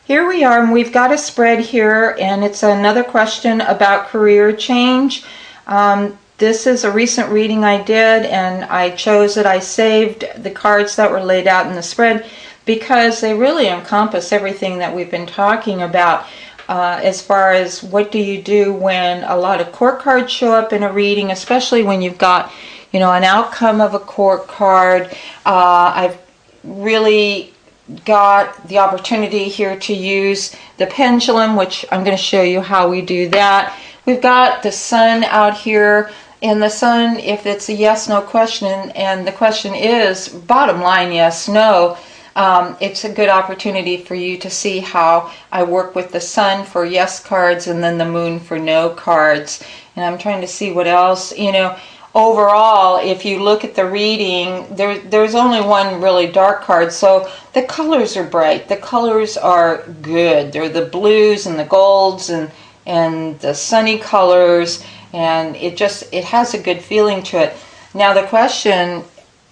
Here we are, and we've got a spread here, and it's another question about career change. This is a recent reading I did, and I chose it. I saved the cards that were laid out in the spread because they really encompass everything that we've been talking about as far as what do you do when a lot of court cards show up in a reading, especially when you've got, an outcome of a court card. I've really got the opportunity here to use the pendulum, which I'm going to show you how we do that. We've got the sun out here, and the sun, if it's a yes no question, and the question is bottom line yes no, it's a good opportunity for you to see how I work with the sun for yes cards and then the moon for no cards. And I'm trying to see what else, overall, if you look at the reading, there's only one really dark card, so the colors are bright. The colors are good. They're the blues and the golds and the sunny colors, and it has a good feeling to it. Now the question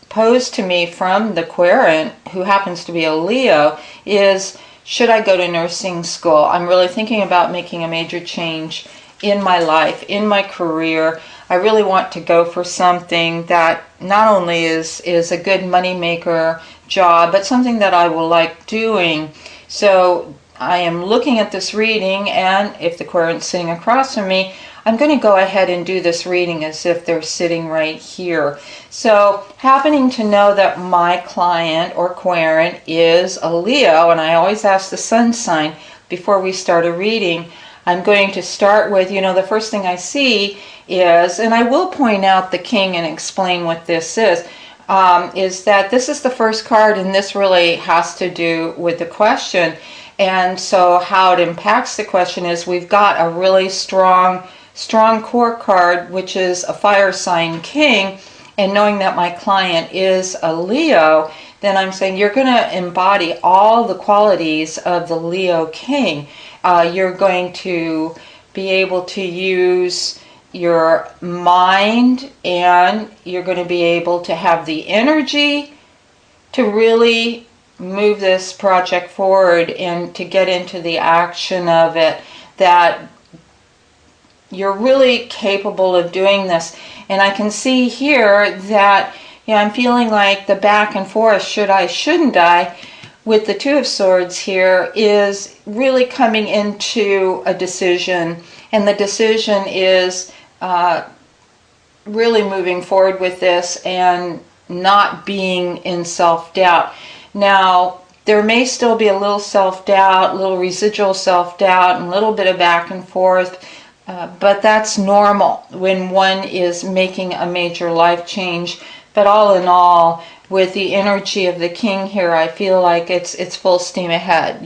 posed to me from the querent, who happens to be a Leo, is should I go to nursing school? I'm really thinking about making a major change in my life, in my career. I really want to go for something that not only is a good money maker job, but something that I will like doing. So I am looking at this reading, and if the querent's sitting across from me, I'm going to go ahead and do this reading as if they're sitting right here. So happening to know that my client or querent is a Leo, and I always ask the sun sign before we start a reading, I'm going to start with, the first thing I see is, and I will point out the king and explain what this is that this is the first card, and this really has to do with the question. And so how it impacts the question is we've got a really strong core card, which is a fire sign king, and knowing that my client is a Leo, then I'm saying you're going to embody all the qualities of the Leo king. You're going to be able to use your mind, and you're going to be able to have the energy to really move this project forward and to get into the action of it, that you're really capable of doing this. And I can see here that I'm feeling like the back and forth, should I, shouldn't I, with the Two of Swords here is really coming into a decision, and the decision is really moving forward with this and not being in self-doubt. Now, there may still be a little self-doubt, a little residual self-doubt, and a little bit of back and forth, but that's normal when one is making a major life change. But all in all, with the energy of the king here, I feel like it's full steam ahead,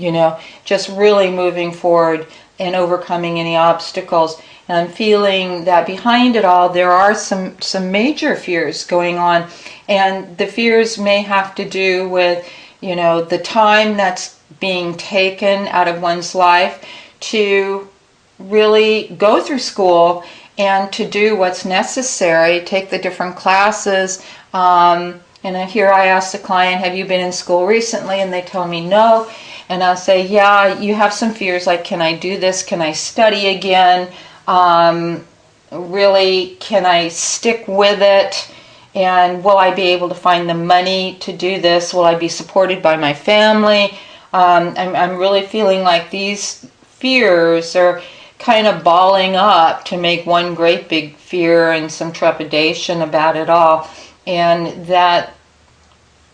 just really moving forward and overcoming any obstacles. And I'm feeling that behind it all, there are some major fears going on. And the fears may have to do with, the time that's being taken out of one's life to really go through school and to do what's necessary, take the different classes. And here I ask the client, have you been in school recently? And they tell me no. And I'll say, yeah, you have some fears, like, can I do this? Can I study again? Really, can I stick with it? And will I be able to find the money to do this? Will I be supported by my family? I'm really feeling like these fears are kind of balling up to make one great big fear and some trepidation about it all. And that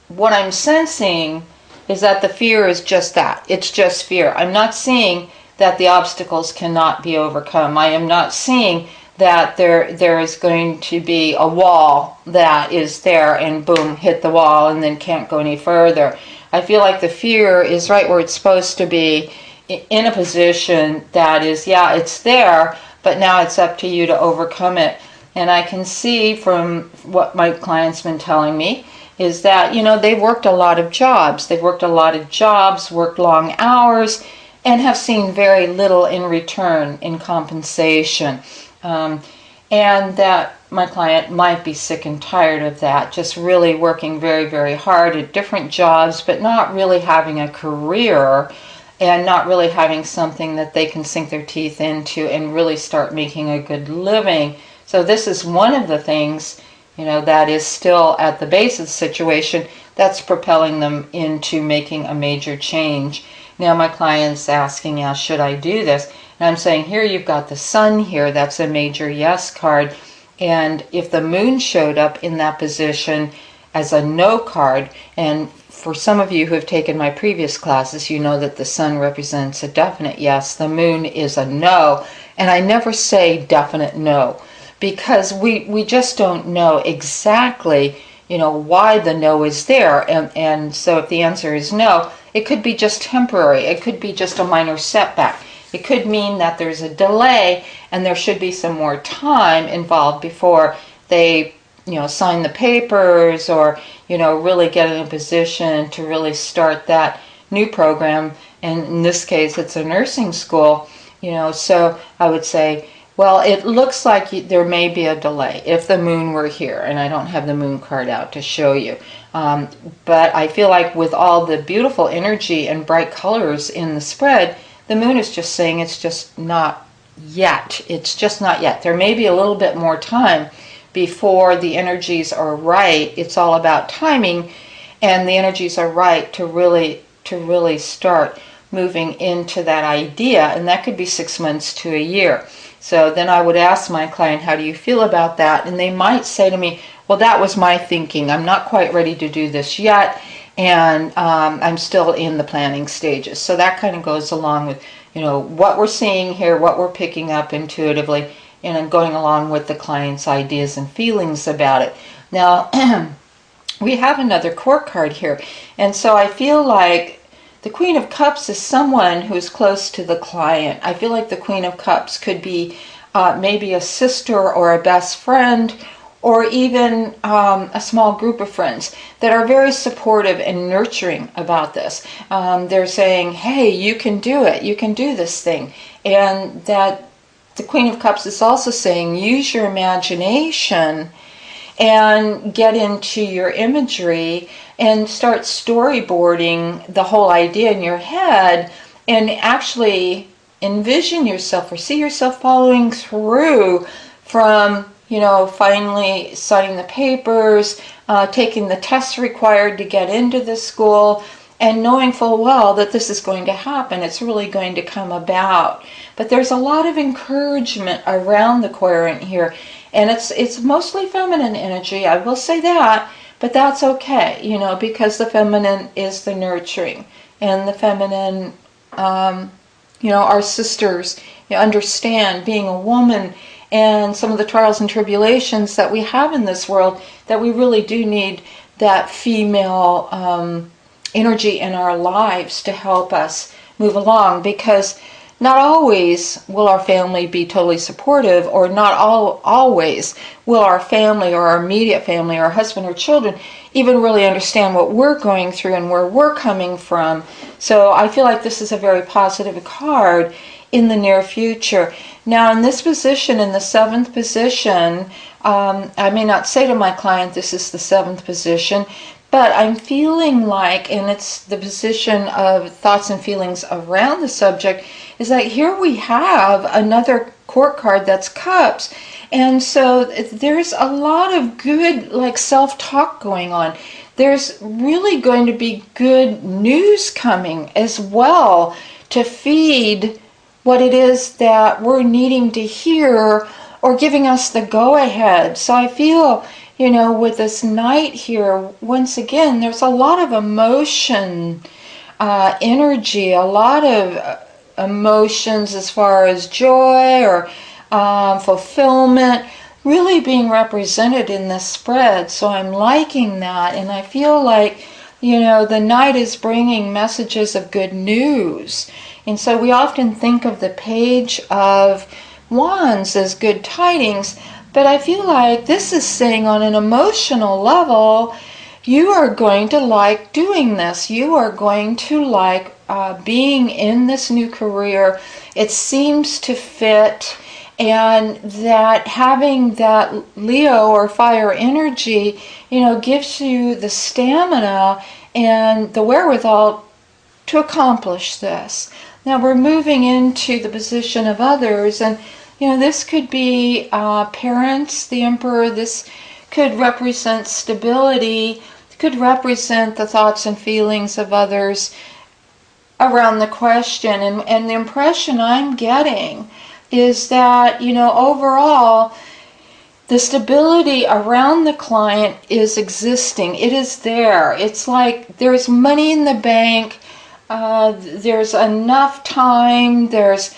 what I'm sensing is that the fear is just that. It's just fear. I'm not seeing that the obstacles cannot be overcome. I am not seeing that there is going to be a wall that is there and boom, hit the wall and then can't go any further. I feel like the fear is right where it's supposed to be, in a position that is, yeah, it's there, but now it's up to you to overcome it. And I can see from what my client's been telling me is that, they've worked a lot of jobs. They've worked a lot of jobs, worked long hours, and have seen very little in return in compensation. And that my client might be sick and tired of that, just really working very, very hard at different jobs, but not really having a career and not really having something that they can sink their teeth into and really start making a good living. So this is one of the things, that is still at the base of the situation that's propelling them into making a major change. Now my client's asking, should I do this? And I'm saying, here you've got the sun here, that's a major yes card. And if the moon showed up in that position as a no card, and for some of you who have taken my previous classes, you know that the sun represents a definite yes, the moon is a no, and I never say definite no, because we just don't know exactly, why the no is there, and so if the answer is no, it could be just temporary, it could be just a minor setback, it could mean that there's a delay and there should be some more time involved before they sign the papers, or really get in a position to really start that new program. And in this case, it's a nursing school. So I would say, well, it looks like there may be a delay if the moon were here, and I don't have the moon card out to show you. But I feel like with all the beautiful energy and bright colors in the spread, the moon is just saying it's just not yet. It's just not yet. There may be a little bit more time before the energies are right. It's all about timing, and the energies are right to really start moving into that idea, and that could be 6 months to a year. So then I would ask my client, how do you feel about that? And they might say to me, well, that was my thinking. I'm not quite ready to do this yet, and I'm still in the planning stages. So that kind of goes along with what we're seeing here, what we're picking up intuitively, and I'm going along with the client's ideas and feelings about it. Now, we have another court card here, and so I feel like the Queen of Cups is someone who's close to the client. I feel like the Queen of Cups could be maybe a sister or a best friend, or even a small group of friends that are very supportive and nurturing about this. They're saying, hey, you can do it, you can do this thing, and that the Queen of Cups is also saying, use your imagination and get into your imagery and start storyboarding the whole idea in your head, and actually envision yourself or see yourself following through from, finally signing the papers, taking the tests required to get into the school, and knowing full well that this is going to happen. It's really going to come about. But there's a lot of encouragement around the querent here, and it's mostly feminine energy, I will say that, but that's okay, because the feminine is the nurturing, and the feminine, our sisters understand being a woman and some of the trials and tribulations that we have in this world, that we really do need that female energy in our lives to help us move along, because not always will our family be totally supportive, or not always will our family or our immediate family, our husband or children, even really understand what we're going through and where we're coming from. So I feel like this is a very positive card in the near future. Now in this position, in the 7th position, I may not say to my client this is the 7th position, but I'm feeling like, and it's the position of thoughts and feelings around the subject, is that here we have another court card that's cups. And so there's a lot of good self-talk going on. There's really going to be good news coming as well to feed what it is that we're needing to hear, or giving us the go-ahead. So I feel, with this Knight here, once again, there's a lot of emotion, energy, a lot of emotions as far as joy or fulfillment really being represented in this spread. So I'm liking that, and I feel like, the Knight is bringing messages of good news. And so we often think of the Page of Wands as good tidings, but I feel like this is saying on an emotional level, you are going to like doing this. You are going to like being in this new career. It seems to fit, and that having that Leo or fire energy, gives you the stamina and the wherewithal to accomplish this. Now we're moving into the position of others, and this could be parents, the Emperor. This could represent stability, could represent the thoughts and feelings of others around the question. And the impression I'm getting is that, overall, the stability around the client is existing. It is there. It's like there's money in the bank. There's enough time. There's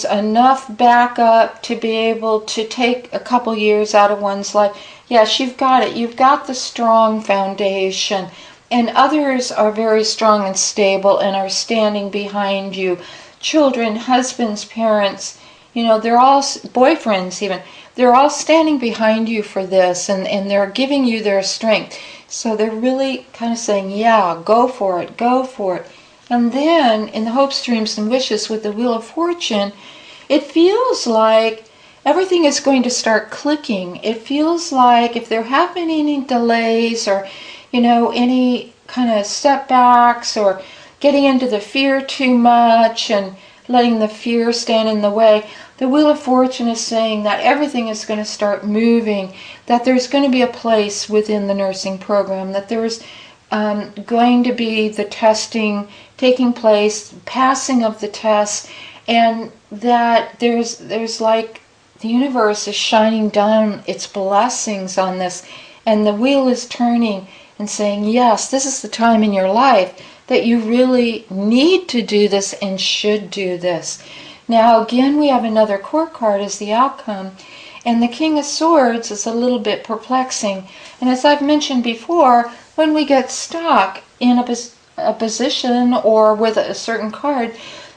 enough backup to be able to take a couple years out of one's life. Yes, you've got it. You've got the strong foundation. And others are very strong and stable and are standing behind you. Children, husbands, parents, they're all, boyfriends even, they're all standing behind you for this, and they're giving you their strength. So they're really kind of saying, yeah, go for it, go for it. And then in the hopes, dreams, and wishes with the Wheel of Fortune, it feels like everything is going to start clicking. It feels like if there have been any delays or, any kind of setbacks or getting into the fear too much and letting the fear stand in the way, the Wheel of Fortune is saying that everything is going to start moving, that there's going to be a place within the nursing program, that there's going to be the testing taking place, passing of the tests, and that there's like the universe is shining down its blessings on this, and the wheel is turning and saying, yes, this is the time in your life that you really need to do this and should do this. Now again, we have another court card as the outcome, and the King of Swords is a little bit perplexing. And as I've mentioned before, when we get stuck in a position or with a certain card,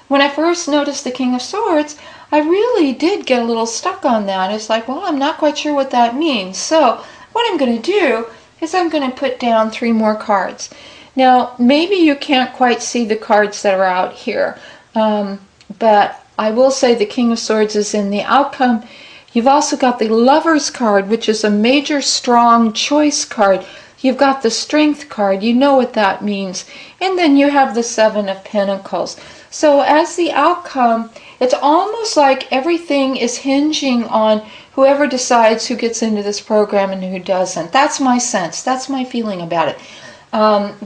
when I first noticed the King of Swords, I really did get a little stuck on that. It's like, well, I'm not quite sure what that means. So what I'm going to do is I'm going to put down 3 more cards. Now, maybe you can't quite see the cards that are out here, but I will say the King of Swords is in the outcome. You've also got the Lover's card, which is a major strong choice card. You've got the Strength card. You know what that means. And then you have the 7 of Pentacles. So as the outcome, it's almost like everything is hinging on whoever decides who gets into this program and who doesn't. That's my sense. That's my feeling about it.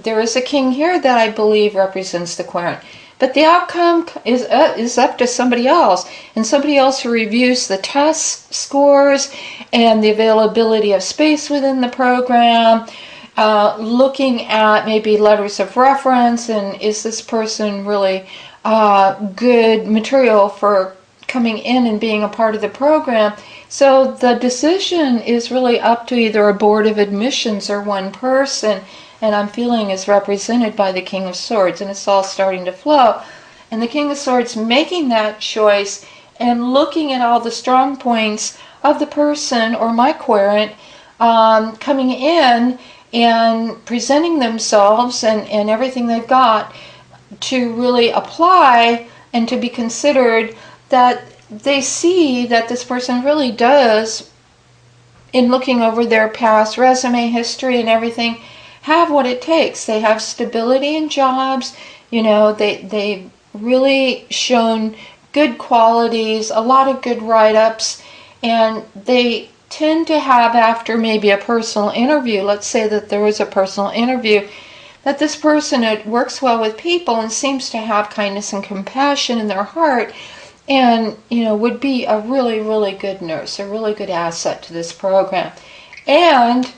There is a king here that I believe represents the querent. But the outcome is up to somebody else, and somebody else who reviews the test scores and the availability of space within the program, looking at maybe letters of reference, and is this person really good material for coming in and being a part of the program. So the decision is really up to either a board of admissions or one person, and I'm feeling is represented by the King of Swords, and it's all starting to flow. And the King of Swords making that choice and looking at all the strong points of the person or my querent coming in and presenting themselves and everything they've got to really apply and to be considered, that they see that this person really does, in looking over their past resume history and everything, have what it takes. They have stability in jobs, they've really shown good qualities, a lot of good write-ups, and they tend to have, after maybe a personal interview, let's say that there is a personal interview, that this person works well with people and seems to have kindness and compassion in their heart, and would be a really, really good nurse, a really good asset to this program. And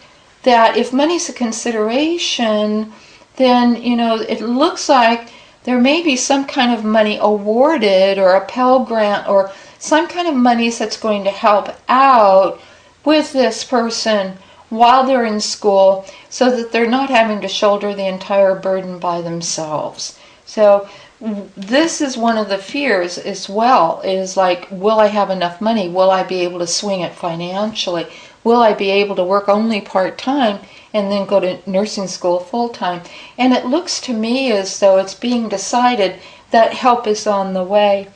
that if money's a consideration, then it looks like there may be some kind of money awarded, or a Pell Grant, or some kind of money that's going to help out with this person while they're in school, so that they're not having to shoulder the entire burden by themselves. So this is one of the fears as well, is like, will I have enough money? Will I be able to swing it financially? Will I be able to work only part-time and then go to nursing school full-time? And it looks to me as though it's being decided that help is on the way.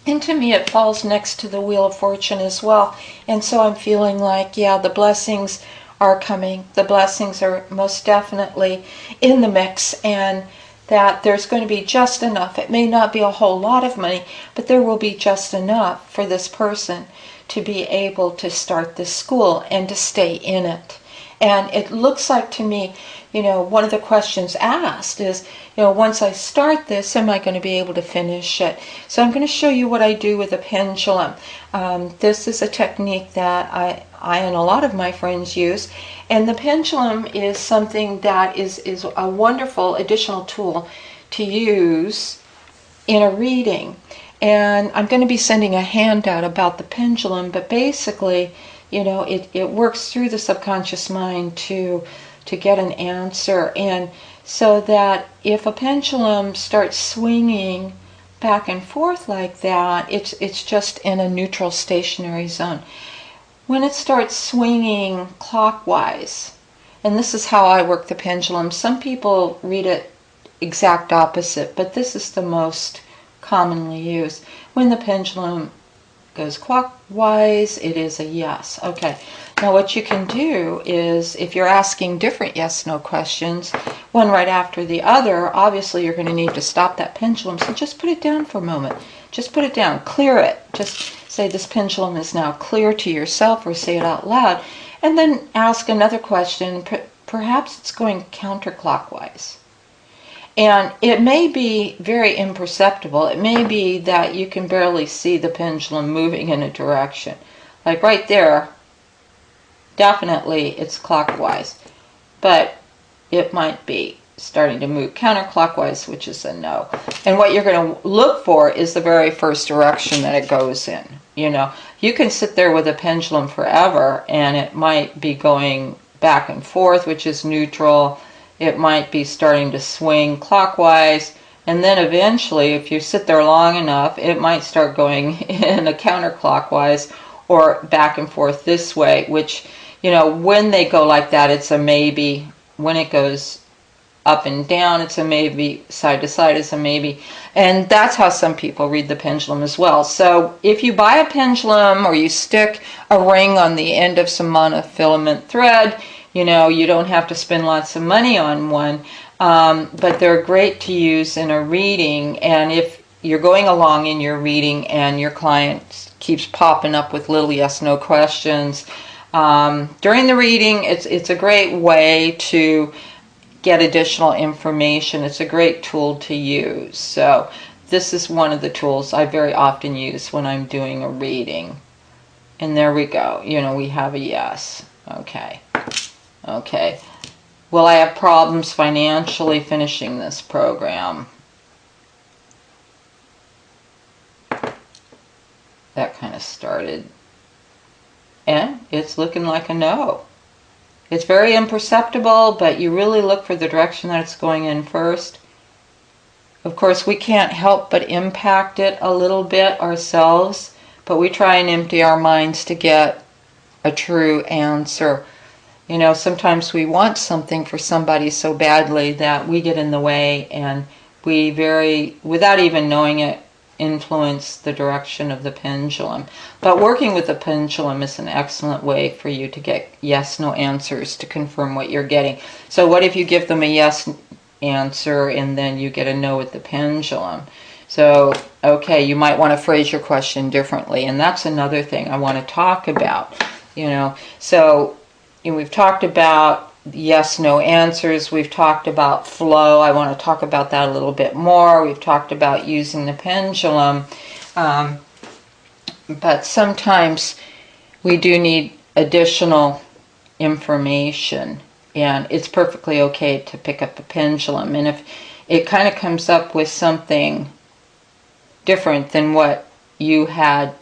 And to me it falls next to the Wheel of Fortune as well. And so I'm feeling like, yeah, the blessings are coming. The blessings are most definitely in the mix. And that there's going to be just enough. It may not be a whole lot of money, but there will be just enough for this person to be able to start this school and to stay in it. And it looks like to me, one of the questions asked is, once I start this, am I going to be able to finish it? So I'm going to show you what I do with a pendulum. This is a technique that I and a lot of my friends use. And the pendulum is something that is a wonderful additional tool to use in a reading. And I'm going to be sending a handout about the pendulum, but basically, it works through the subconscious mind to get an answer. And so that if a pendulum starts swinging back and forth like that, it's just in a neutral stationary zone. When it starts swinging clockwise, and this is how I work the pendulum, some people read it exact opposite, but this is the most commonly used. When the pendulum goes clockwise, it is a yes. Okay, now what you can do is, if you're asking different yes-no questions, one right after the other, obviously you're going to need to stop that pendulum, so just put it down for a moment. Just put it down, clear it. Just say this pendulum is now clear to yourself, or say it out loud, and then ask another question. Perhaps it's going counterclockwise. And it may be very imperceptible. It may be that you can barely see the pendulum moving in a direction. Like right there, definitely it's clockwise. But it might be starting to move counterclockwise, which is a no. And what you're going to look for is the very first direction that it goes in. You can sit there with a pendulum forever and it might be going back and forth, which is neutral. It might be starting to swing clockwise, and then eventually, if you sit there long enough, it might start going in a counterclockwise or back and forth this way, which, when they go like that, it's a maybe. When it goes up and down, it's a maybe. Side to side, it's a maybe. And that's how some people read the pendulum as well. So if you buy a pendulum or you stick a ring on the end of some monofilament thread, you don't have to spend lots of money on one, but they're great to use in a reading. And if you're going along in your reading and your client keeps popping up with little yes-no questions during the reading, it's a great way to get additional information. It's a great tool to use. So this is one of the tools I very often use when I'm doing a reading. And there we go. We have a yes. Okay. Will I have problems financially finishing this program? That kind of started. And it's looking like a no. It's very imperceptible, but you really look for the direction that it's going in first. Of course, we can't help but impact it a little bit ourselves, but we try and empty our minds to get a true answer. Sometimes we want something for somebody so badly that we get in the way, and we without even knowing it, influence the direction of the pendulum. But working with the pendulum is an excellent way for you to get yes-no answers to confirm what you're getting. So what if you give them a yes answer and then you get a no with the pendulum? So, okay, you might want to phrase your question differently, and that's another thing I want to talk about. So we've talked about yes-no answers. We've talked about flow. I want to talk about that a little bit more. We've talked about using the pendulum. But sometimes we do need additional information, and it's perfectly okay to pick up a pendulum. And if it kind of comes up with something different than what you had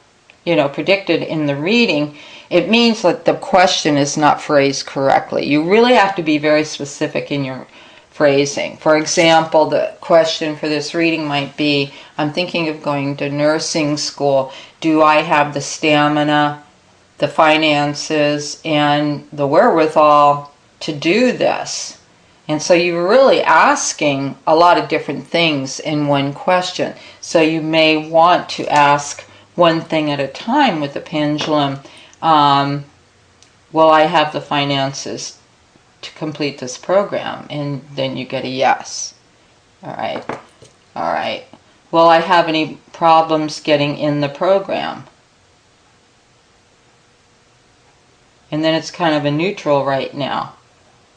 predicted in the reading, it means that the question is not phrased correctly. You really have to be very specific in your phrasing. For example, the question for this reading might be, I'm thinking of going to nursing school. Do I have the stamina, the finances, and the wherewithal to do this? And so you're really asking a lot of different things in one question. So you may want to ask one thing at a time with the pendulum. Will I have the finances to complete this program? And then you get a yes. All right. All right. Will I have any problems getting in the program? And then it's kind of a neutral right now.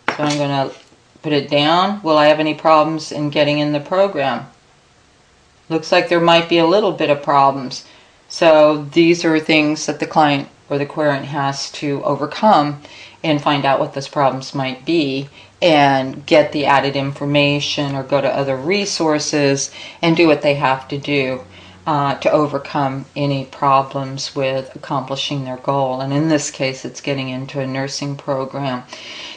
So I'm going to put it down. Will I have any problems in getting in the program? Looks like there might be a little bit of problems. So these are things that the client or the querent has to overcome and find out what those problems might be and get the added information or go to other resources and do what they have to do to overcome any problems with accomplishing their goal. And in this case, it's getting into a nursing program.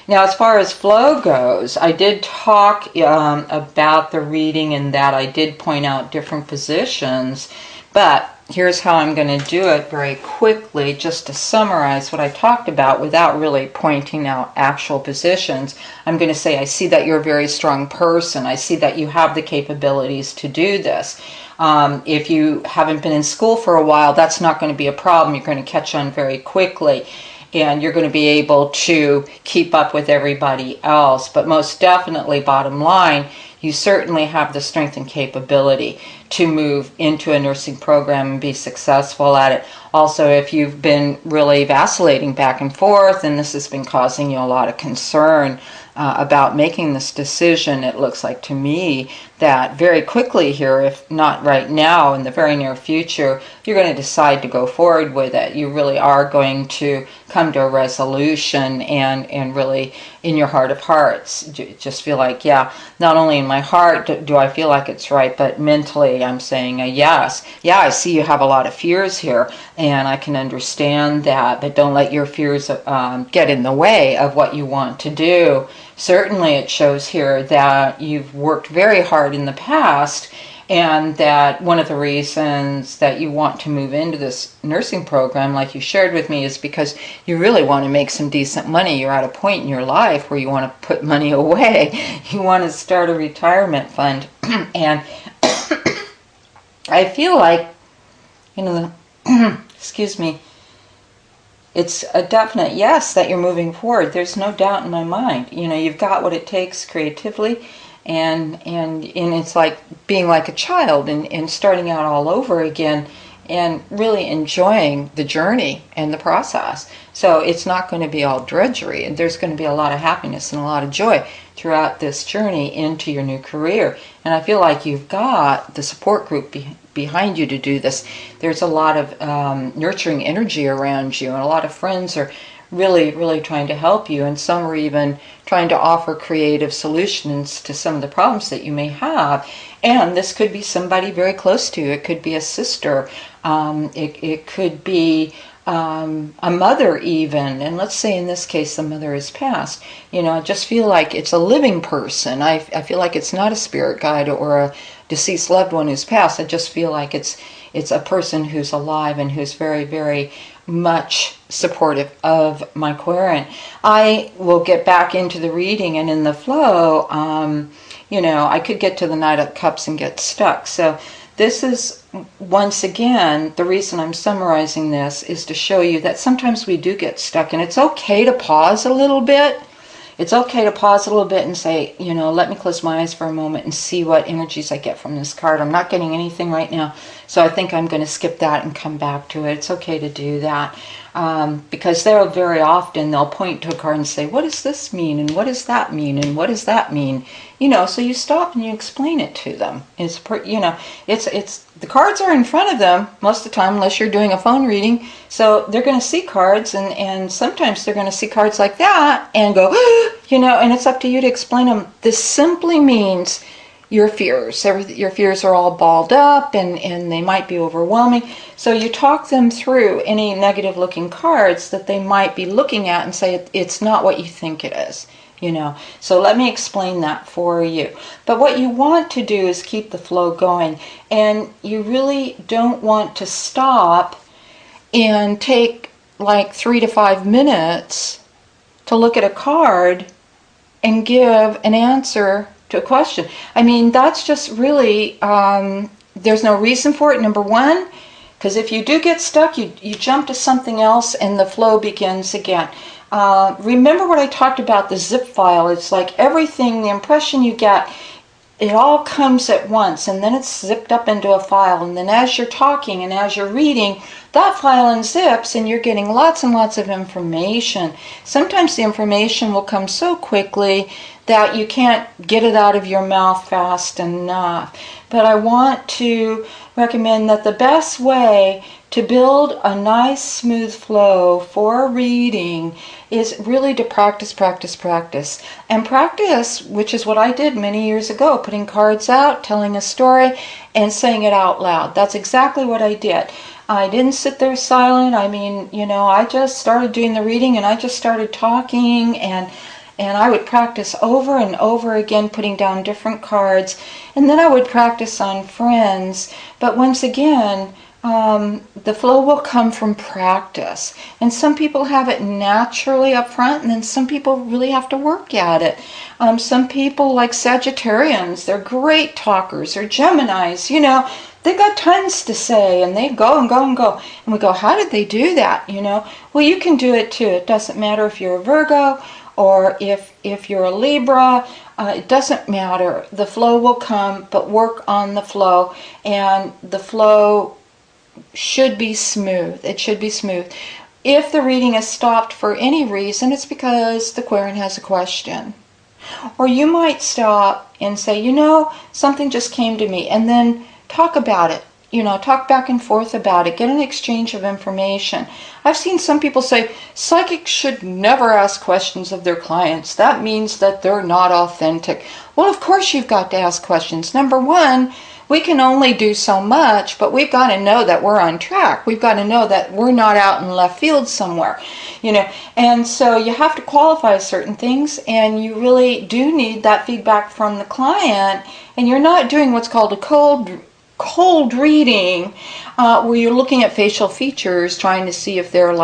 Now, as far as flow goes, I did talk about the reading and that I did point out different positions, but here's how I'm going to do it very quickly, just to summarize what I talked about without really pointing out actual positions. I'm going to say, I see that you're a very strong person. I see that you have the capabilities to do this. If you haven't been in school for a while, that's not going to be a problem. You're going to catch on very quickly, and you're going to be able to keep up with everybody else. But most definitely, bottom line, you certainly have the strength and capability to move into a nursing program and be successful at it. Also, if you've been really vacillating back and forth and this has been causing you a lot of concern about making this decision, it looks like to me that very quickly here, if not right now, in the very near future, you're going to decide to go forward with it. You really are going to come to a resolution and really in your heart of hearts just feel like, yeah, not only in my heart do I feel like it's right, but mentally I'm saying a yes. Yeah, I see you have a lot of fears here and I can understand that, but don't let your fears get in the way of what you want to do. Certainly it shows here that you've worked very hard in the past, and that one of the reasons that you want to move into this nursing program, like you shared with me, is because you really want to make some decent money. You're at a point in your life where you want to put money away. You want to start a retirement fund. And I feel like, excuse me, it's a definite yes that you're moving forward. There's no doubt in my mind. You've got what it takes creatively, and it's like being like a child and starting out all over again and really enjoying the journey and the process. So it's not going to be all drudgery, and there's going to be a lot of happiness and a lot of joy throughout this journey into your new career. And I feel like you've got the support group behind you to do this. There's a lot of nurturing energy around you, and a lot of friends are really trying to help you, and some are even trying to offer creative solutions to some of the problems that you may have. And this could be somebody very close to you. It could be a sister. It could be a mother even. And let's say in this case the mother has passed. I just feel like it's a living person. I feel like it's not a spirit guide or a deceased loved one who's passed. I just feel like it's a person who's alive and who's very much supportive of my querent. I will get back into the reading, and in the flow, I could get to the Knight of Cups and get stuck. So this is, once again, the reason I'm summarizing this is to show you that sometimes we do get stuck, and it's okay to pause a little bit. It's okay to pause a little bit and say, let me close my eyes for a moment and see what energies I get from this card. I'm not getting anything right now, so I think I'm going to skip that and come back to it. It's okay to do that, because very often they'll point to a card and say, what does this mean? And what does that mean? And what does that mean? So you stop and you explain it to them. It's the cards are in front of them most of the time, unless you're doing a phone reading. So they're going to see cards, and sometimes they're going to see cards like that and go, and it's up to you to explain them. This simply means your fears. Your fears are all balled up, and they might be overwhelming. So you talk them through any negative looking cards that they might be looking at and say, it's not what you think it is. So let me explain that for you. But what you want to do is keep the flow going, and you really don't want to stop and take like 3 to 5 minutes to look at a card and give an answer to a question. I mean, that's just really, there's no reason for it, number one, because if you do get stuck, you jump to something else and the flow begins again. Remember what I talked about, the zip file. It's like everything, the impression you get, it all comes at once, and then it's zipped up into a file, and then as you're talking and as you're reading, that file unzips and you're getting lots and lots of information. Sometimes the information will come so quickly that you can't get it out of your mouth fast enough. But I want to recommend that the best way to build a nice smooth flow for reading is really to practice, practice, practice. And practice, which is what I did many years ago, putting cards out, telling a story, and saying it out loud. That's exactly what I did. I didn't sit there silent. I mean, I just started doing the reading and I just started talking, and I would practice over and over again, putting down different cards, and then I would practice on friends. But once again, the flow will come from practice, and some people have it naturally up front, and then some people really have to work at it. Some people, like Sagittarians, they're great talkers, or Geminis, they got tons to say, and they go and go and go, and we go, how did they do that? Well, you can do it too. It doesn't matter if you're a Virgo or if you're a Libra. It doesn't matter. The flow will come, but work on the flow, and the flow should be smooth. It should be smooth. If the reading is stopped for any reason, it's because the querent has a question. Or you might stop and say, something just came to me, and then talk about it. Talk back and forth about it. Get an exchange of information. I've seen some people say, psychics should never ask questions of their clients. That means that they're not authentic. Well, of course you've got to ask questions. Number one, we can only do so much, but we've got to know that we're on track. We've got to know that we're not out in left field somewhere, And so you have to qualify certain things, and you really do need that feedback from the client. And you're not doing what's called a cold reading, where you're looking at facial features, trying to see if they're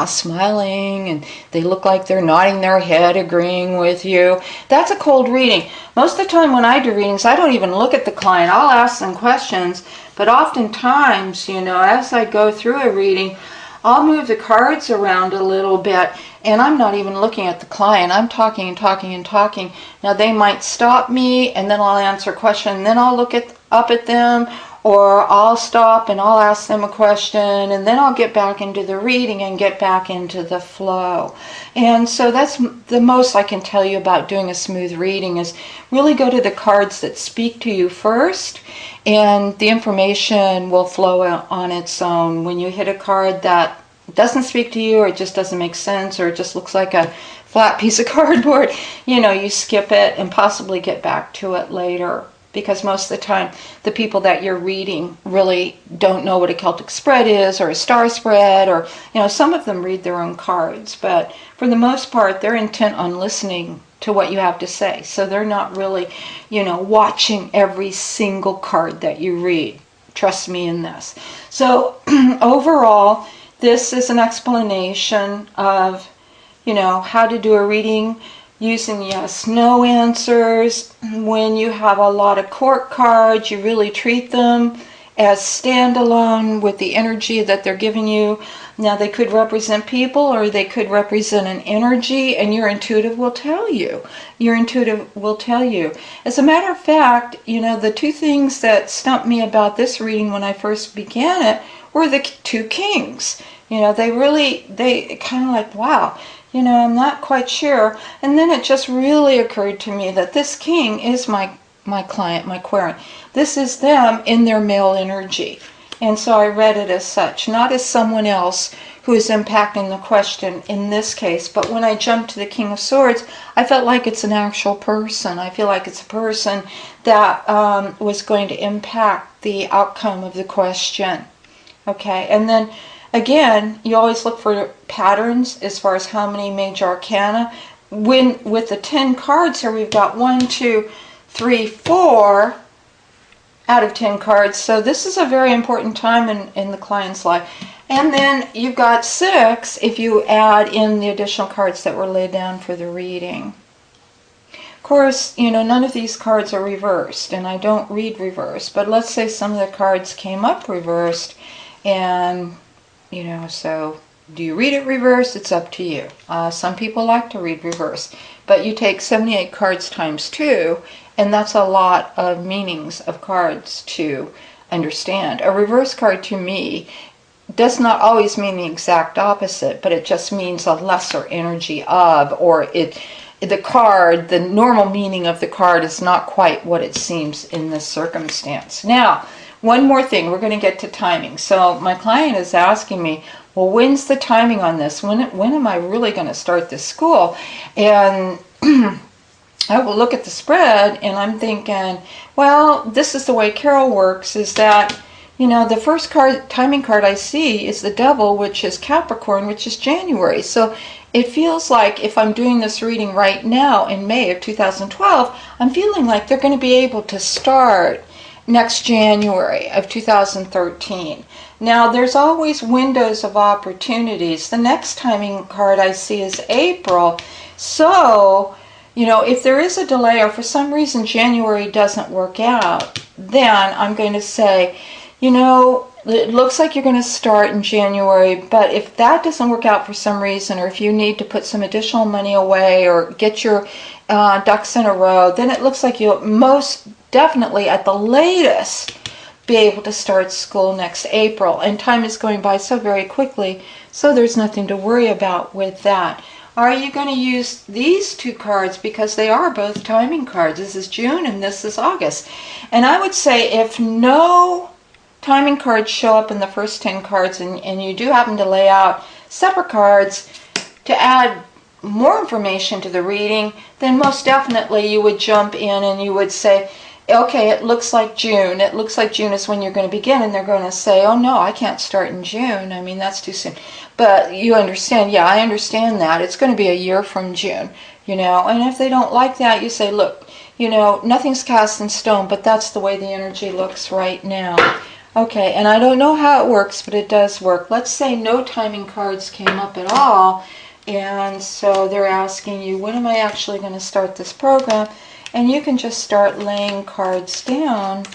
smiling, and they look like they're nodding their head, agreeing with you. That's a cold reading. Most of the time when I do readings, I don't even look at the client. I'll ask them questions, but oftentimes, as I go through a reading, I'll move the cards around a little bit, and I'm not even looking at the client. I'm talking and talking and talking. Now, they might stop me, and then I'll answer a question, and then I'll look up at them, or I'll stop and I'll ask them a question, and then I'll get back into the reading and get back into the flow. And so that's the most I can tell you about doing a smooth reading, is really go to the cards that speak to you first, and the information will flow on its own. When you hit a card that doesn't speak to you, or it just doesn't make sense, or it just looks like a flat piece of cardboard, you skip it and possibly get back to it later. Because most of the time, the people that you're reading really don't know what a Celtic spread is, or a star spread, or, some of them read their own cards. But for the most part, they're intent on listening to what you have to say. So they're not really, watching every single card that you read. Trust me in this. So overall, this is an explanation of, how to do a reading using yes, no answers. When you have a lot of court cards, you really treat them as standalone with the energy that they're giving you. Now, they could represent people, or they could represent an energy, and your intuitive will tell you. Your intuitive will tell you. As a matter of fact, the two things that stumped me about this reading when I first began it were the two kings. They kind of like, wow. I'm not quite sure. And then it just really occurred to me that this king is my client, my querent. This is them in their male energy. And so I read it as such, not as someone else who is impacting the question in this case. But when I jumped to the King of Swords, I felt like it's an actual person. I feel like it's a person that was going to impact the outcome of the question. Okay, and then again, you always look for patterns as far as how many major arcana. With the 10 cards here, we've got 1, 2, 3, 4 out of 10 cards. So this is a very important time in the client's life. And then you've got 6 if you add in the additional cards that were laid down for the reading. Of course, none of these cards are reversed, and I don't read reversed. But let's say some of the cards came up reversed, and so do you read it reversed? It's up to you. Some people like to read reverse, but you take 78 cards times 2, And that's a lot of meanings of cards to understand. A reverse card to me does not always mean the exact opposite, but it just means a lesser energy of, or the card, the normal meaning of the card is not quite what it seems in this circumstance. Now, one more thing, we're going to get to timing. So my client is asking me, well, when's the timing on this? When am I really going to start this school? And I will look at the spread and I'm thinking, well, this is the way Carol works, is that, you know, the first card, timing card I see is the Devil, which is Capricorn, which is January. So it feels like if I'm doing this reading right now in May of 2012, I'm feeling like they're going to be able to start next January of 2013. Now, there's always windows of opportunities. The next timing card I see is April. So, you know, if there is a delay or for some reason January doesn't work out, then I'm going to say, you know, it looks like you're going to start in January, but if that doesn't work out for some reason, or if you need to put some additional money away or get your ducks in a row, then it looks like you'll most definitely at the latest be able to start school next April. And time is going by so very quickly, so there's nothing to worry about with that. Are you going to use these two cards because they are both timing cards? This is June and this is August. And I would say if no timing cards show up in the first 10 cards and you do happen to lay out separate cards to add more information to the reading, then most definitely you would jump in and you would say, okay, it looks like June. It looks like June is when you're going to begin, and they're going to say, oh no, I can't start in June. I mean, that's too soon. But you understand, yeah, I understand that. It's going to be a year from June, you know, and if they don't like that, you say, look, you know, nothing's cast in stone, but that's the way the energy looks right now. Okay, and I don't know how it works, but it does work. Let's say no timing cards came up at all, and so they're asking you, when am I actually going to start this program? And you can just start laying cards down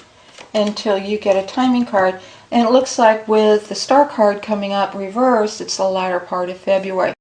until you get a timing card. And it looks like with the star card coming up reversed, it's the latter part of February.